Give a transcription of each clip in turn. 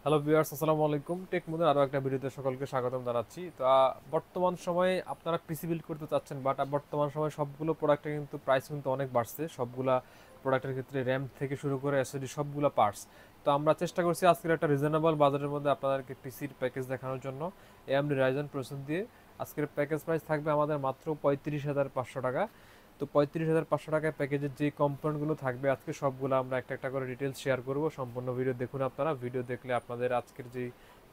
Hello viewers, আসসালামু আলাইকুম। Take মুনের আরও একটা ভিডিওতে সকলকে স্বাগতম জানাচ্ছি। তো বর্তমান সময়ে আপনারা পিসি বিল্ড করতে চাচ্ছেন, বাট বর্তমান সময়ে সবগুলো প্রোডাক্টের কিন্তু প্রাইস কিন্তু অনেক বাড়ছে। সবগুলা প্রোডাক্টের ক্ষেত্রে র্যাম থেকে শুরু করে এসএসডি সবগুলা পার্টস। তো আমরা চেষ্টা করছি আজকের একটা রিজনেবল বাজারের মধ্যে আপনাদেরকে পিসির প্যাকেজ দেখানোর জন্য। এএমডি রাইজেন প্রসেসর দিয়ে আজকের প্যাকেজ প্রাইস থাকবে আমাদের মাত্র 35,500 টাকা। তো 35,500 টাকায় প্যাকেজের যে কম্পোনেন্টগুলো থাকবে আজকে সবগুলো আমরা একটা একটা করে ডিটেলস শেয়ার করব। সম্পূর্ণ ভিডিও দেখুন। আপনারা ভিডিও দেখলে আপনাদের আজকের যে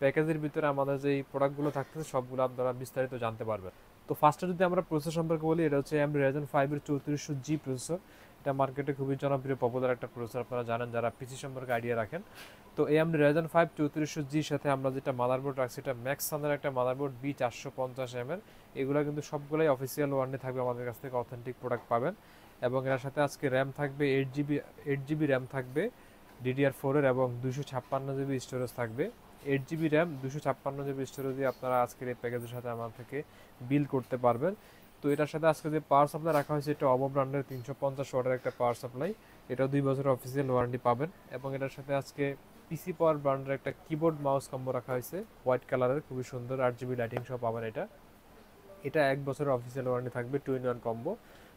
প্যাকেজের ভিতরে আমাদের যে প্রোডাক্টগুলো থাকতেছে সবগুলো আপনারা বিস্তারিত জানতে পারবেন। তো ফার্স্টে যদি আমরা প্রসেসর সম্পর্কে বলি, এটা হচ্ছে AMD Ryzen 5 এর 3400G প্রসেসর। এটা মার্কেটে খুবই জনপ্রিয় পপুলার একটা প্রসেসর, আপনারা জানেন যারা পিসি সম্পর্কে আইডিয়া রাখেন। তো AMD Ryzen 5 3400G সাথে আমরা যেটা মাদারবোর্ড রাখছি, এটা ম্যাক্সানের একটা মাদারবোর্ড B450M এর। এগুলো কিন্তু সবগুলোই অফিসিয়াল ওয়ারেন্টি থাকবে, আমাদের কাছ থেকে অথেন্টিক প্রোডাক্ট পাবেন। এবং এর সাথে আজকে র্যাম থাকবে 8GB র্যাম থাকবে DDR4 এর, এবং 256GB স্টোরেজ থাকবে। 8GB র্যাম 256GB স্টোরেজ দিয়ে আপনারা আজকের এই প্যাকেজের সাথে আমার থেকে বিল করতে পারবেন। তো এটার সাথে আজকে যে পাওয়ার সাপ্লাই রাখা হয়েছে, এটা অবো ব্র্যান্ডের 350 ওয়াটের একটা পাওয়ার সাপ্লাই। এটাও 2 বছরের অফিসিয়াল ওয়ারেন্টি পাবেন। এবং এটার সাথে আজকে পিসি পাওয়ার ব্র্যান্ডের একটা কিবোর্ড মাউস কম্বো রাখা হয়েছে, হোয়াইট কালারের, খুবই সুন্দর, 8GB লাইটিং সহ পাবেন এটা। এটা 1 বছরের অফিসিয়াল ওয়ারেন্টি থাকবে, 2-in-1 কম্বো।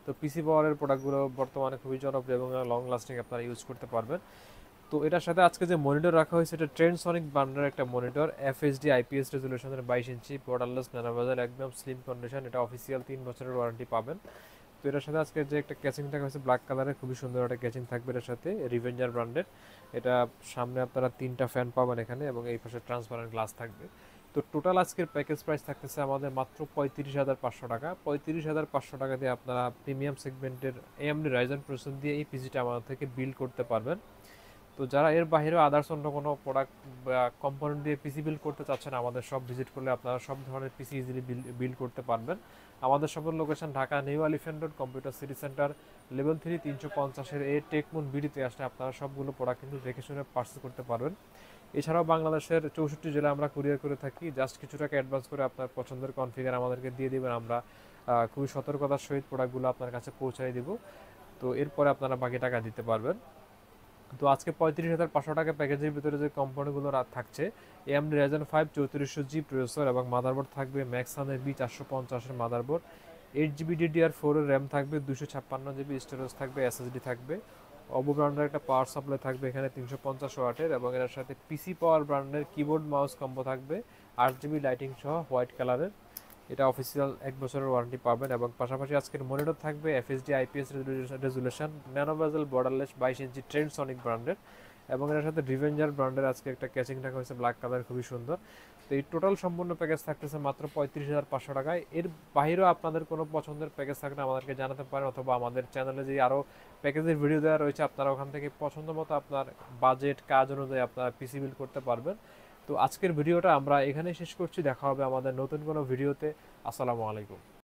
তো পিসি পাওয়ারের প্রোডাক্টগুলো বর্তমানে খুবই জনপ্রিয় এবং লং লাস্টিং আপনারা ইউজ করতে পারবেন। তো এটার সাথে আজকে যে মনিটর রাখা হয়েছে, এটা ট্রেন্ডসনিক ব্র্যান্ডের একটা মনিটর, FHD IPS রেজুলেশনের 22 ইঞ্চি, বর্ডারলেস ন্যানো বেজেল, একদম স্লিম কন্ডিশন। এটা অফিসিয়াল 3 বছরের ওয়ারেন্টি পাবেন। তো এটার সাথে আজকে যে একটা ক্যাচিং থাকা হয়েছে ব্ল্যাক কালারের, খুবই সুন্দর একটা ক্যাচিং থাকবে এটার সাথে, রিভেঞ্জার ব্র্যান্ডের। এটা সামনে আপনারা 3টা ফ্যান পাবেন এখানে, এবং এই পাশে ট্রান্সপারেন্ট গ্লাস থাকবে। তো টোটাল আজকের প্যাকেজ প্রাইস থাকতেছে আমাদের মাত্র 35,500 টাকা। 35,500 টাকা দিয়ে আপনারা প্রিমিয়াম সেগমেন্টের AMD রাইজেন প্রসেসর দিয়ে এই পিসিটা আমাদের থেকে বিল্ড করতে পারবেন। তো যারা এর বাইরেও আদার্স অন্য কোনো প্রোডাক্ট বা কম্পোনেন্ট দিয়ে পিসি বিল্ড করতে চাচ্ছেন, আমাদের সব ভিজিট করলে আপনারা সব ধরনের পিসি ইজিলি বিল্ড করতে পারবেন। আমাদের সবের location Dhaka new elephant road, computer city centre, level 3 350-এর এই টেকমুন বিডিতে আসলে আপনারা সবগুলো প্রোডাক্ট কিন্তু দেখে শুনে পার্চেস করতে পারবেন। এছাড়াও বাংলাদেশের 64 জেলা আমরা কুরিয়ার করে থাকি। জাস্ট কিছু টাকা অ্যাডভান্স করে আপনার পছন্দের কনফিগার আমাদেরকে দিয়ে দেবেন, আমরা খুবই সতর্কতার সহিত প্রোডাক্টগুলো আপনার কাছে পৌঁছাই দিব। তো এরপরে আপনারা বাকি টাকা দিতে পারবেন। তো আজকে 35,500 টাকা প্যাকেজের ভিতরে যে কোম্পানিগুলো থাকছে, AMD Ryzen 5 3400G প্রসেসর এবং মাদারবোর্ড থাকবে ম্যাক্সানের B450-এর মাদারবোর্ড, 8GB DDR4 এর র্যাম থাকবে, 256GB স্টোরেজ থাকবে, SSD থাকবে, অবো ব্র্যান্ডের একটা পাওয়ার সাপ্লাই থাকবে এখানে 350 ওয়াটের, এবং এর সাথে পিসি পাওয়ার ব্র্যান্ডের কিবোর্ড মাউস কম্বো থাকবে 8GB লাইটিং সহ হোয়াইট কালারের। এটা অফিসিয়াল 1 বছরের ওয়ারেন্টি পাবেন। এবং পাশাপাশি আজকের মনিটর থাকবে FHD IPS রেজুলেশন, ন্যানো বেজেল, বর্ডারলেস 22 ইঞ্চি, ট্রেন্ডসনিক ব্র্যান্ডের। এবং এর সাথে রিভেঞ্জার ব্র্যান্ডের আজকে একটা ক্যাচিং রাখা হয়েছে ব্ল্যাক কালার, খুবই সুন্দর। তো এই টোটাল সম্পূর্ণ প্যাকেজ থাকতেছে মাত্র 35,500 টাকায়। এর বাইরেও আপনাদের কোনো পছন্দের প্যাকেজ থাকলে আমাদেরকে জানাতে পারেন, অথবা আমাদের চ্যানেলে যে আরও প্যাকেজের ভিডিও দেওয়া রয়েছে, আপনারা ওখান থেকে পছন্দ মতো আপনার বাজেট কাজ অনুযায়ী আপনারা পিসি বিল্ড করতে পারবেন। তো আজকের ভিডিওটা আমরা এখানেই শেষ করছি। দেখা হবে আমাদের নতুন কোনো ভিডিওতে। আসসালামু আলাইকুম।